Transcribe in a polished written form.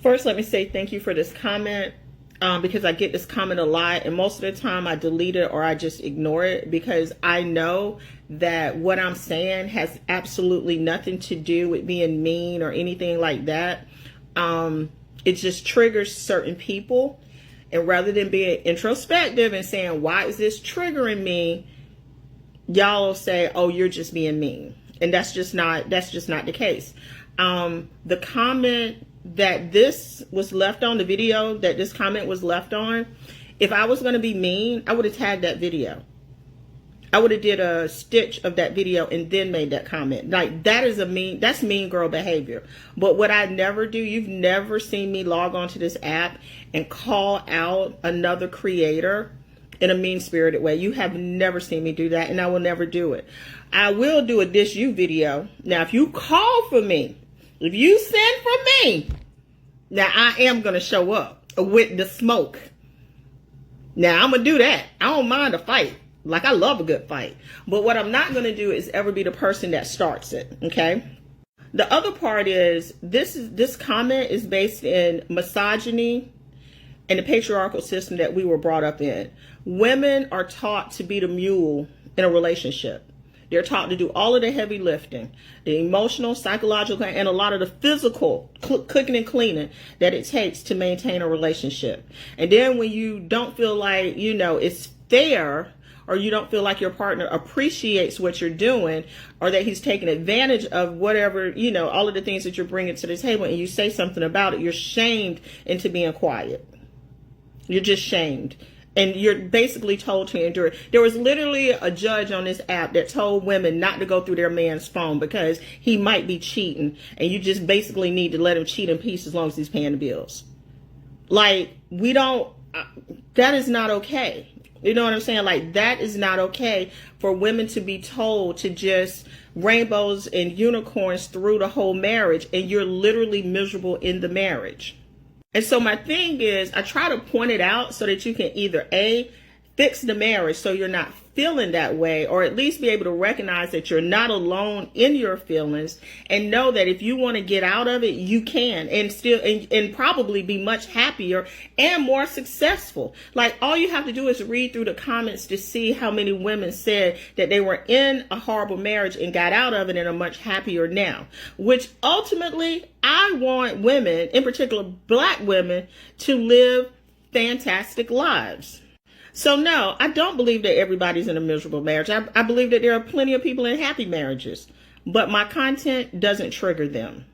First, let me say thank you for this comment, because I get this comment a lot, and most of the time I delete it or I just ignore it because I know that what I'm saying has absolutely nothing to do with being mean or anything like that. It just triggers certain people, and rather than being introspective and saying, why is this triggering me, y'all will say, oh, you're just being mean. And that's just not the case. The comment that this was left on, the video that this comment was left on, if I was going to be mean, I would have tagged that video. I would have did a stitch of that video and then made that comment. Like, that's mean girl behavior. But what I never do, you've never seen me log onto this app and call out another creator in a mean-spirited way. You have never seen me do that, and I will never do it. I will do a Dish You video. Now, if you call for me, if you send for me, now I am going to show up with the smoke. Now, I'm going to do that. I don't mind a fight. Like, I love a good fight. But what I'm not going to do is ever be the person that starts it, okay? The other part is, this comment is based in misogyny and the patriarchal system that we were brought up in. Women are taught to be the mule in a relationship. They're taught to do all of the heavy lifting, the emotional, psychological, and a lot of the physical cooking and cleaning that it takes to maintain a relationship. And then when you don't feel like, it's fair, or you don't feel like your partner appreciates what you're doing, or that he's taking advantage of whatever, all of the things that you're bringing to the table, and you say something about it, you're shamed into being quiet. You're just shamed. And you're basically told to endure. There was literally a judge on this app that told women not to go through their man's phone because he might be cheating. And you just basically need to let him cheat in peace as long as he's paying the bills. Like, that is not okay. You know what I'm saying? Like, that is not okay for women to be told to just rainbows and unicorns through the whole marriage. And you're literally miserable in the marriage. And so my thing is, I try to point it out so that you can either A, fix the marriage so you're not feeling that way, or at least be able to recognize that you're not alone in your feelings, and know that if you want to get out of it, you can, and still and probably be much happier and more successful. Like, all you have to do is read through the comments to see how many women said that they were in a horrible marriage and got out of it and are much happier now, which ultimately I want women, in particular Black women, to live fantastic lives. So no, I don't believe that everybody's in a miserable marriage. I believe that there are plenty of people in happy marriages, but my content doesn't trigger them.